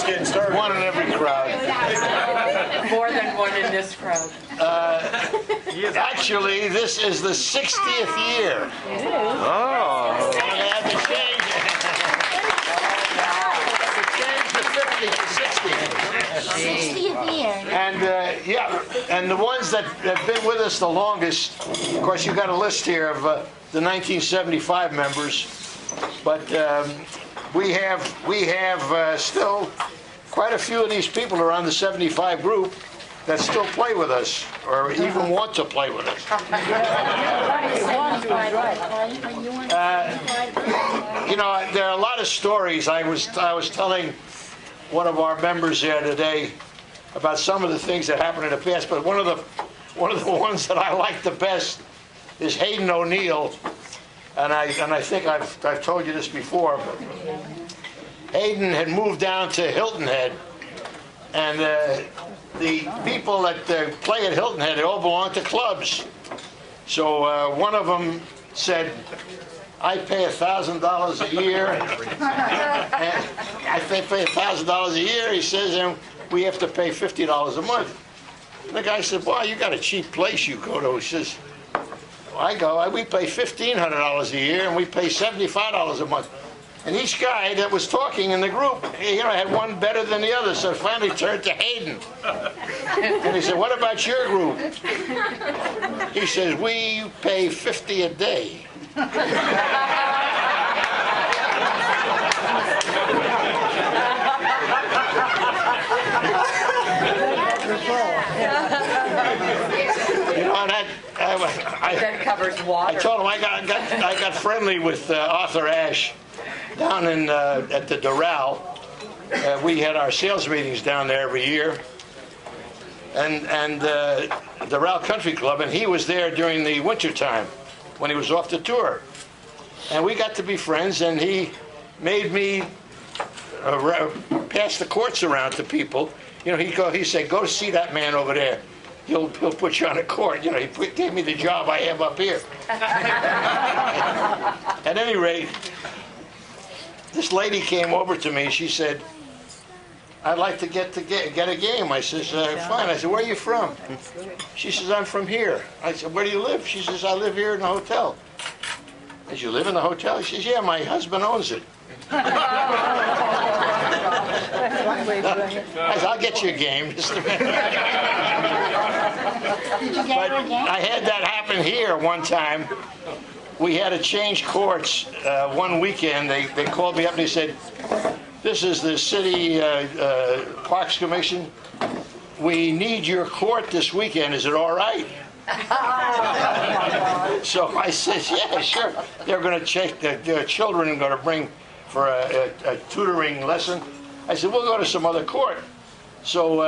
just getting started. One in every crowd. More than one in this crowd. Actually, this is the 60th year. It is. Oh. And they had to change it. To change the 50 to 60. 60th year. And yeah, and the ones that have been with us the longest, of course, you got a list here of the 1975 members, but we have still quite a few of these people around the 75 group that still play with us, or even want to play with us. You know, there are a lot of stories. I was telling one of our members there today about some of the things that happened in the past, but one of the ones that I like the best is Hayden O'Neill, and I think I've told you this before, but Hayden had moved down to Hilton Head, and the people that play at Hilton Head, they all belong to clubs. So one of them said, I pay $1,000 a year. And I pay $1,000 a year, he says, and we have to pay $50 a month. And the guy said, well, you got a cheap place you go to. He says, we pay $1,500 a year, and we pay $75 a month. And each guy that was talking in the group, had one better than the other, so finally turned to Hayden. And he said, what about your group? He says, we pay $50 a day. That covers water. I told him I got friendly with Arthur Ashe down in at the Doral. We had our sales meetings down there every year, and Doral Country Club, and he was there during the winter time when he was off the tour, and we got to be friends. And he made me pass the courts around to people. He said, go see that man over there. He'll put you on a court. He gave me the job I have up here. At any rate, this lady came over to me. She said, I'd like to get a game. I says, fine. I said, where are you from? She says, I'm from here. I said, where do you live? She says, I live here in the hotel. I said, you live in the hotel? She says, yeah, my husband owns it. I said, I'll get you a game. Just a minute. Did you get her a game? I had that happen here one time. We had to change courts one weekend. They called me up and they said, this is the city Parks Commission. We need your court this weekend. Is it all right? So I said, yeah, sure. They're going to check the children are going to bring for a tutoring lesson. I said, we'll go to some other court. So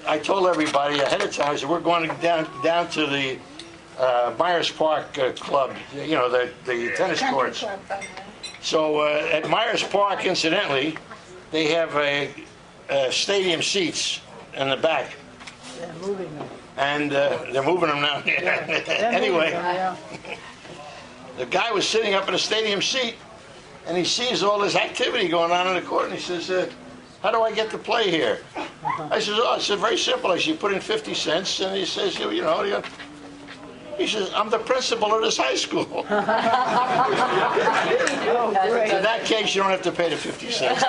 I told everybody ahead of time, I said, we're going down to the Myers Park Club, the tennis courts. So at Myers Park, incidentally, they have stadium seats in the back. They're moving them. And they're moving them now. Anyway, the guy was sitting up in a stadium seat, and he sees all this activity going on in the court, and he says, how do I get to play here? I says, it's very simple. I said, you put in 50 cents, and he says, he says, I'm the principal of this high school. In that case, you don't have to pay the 50 cents.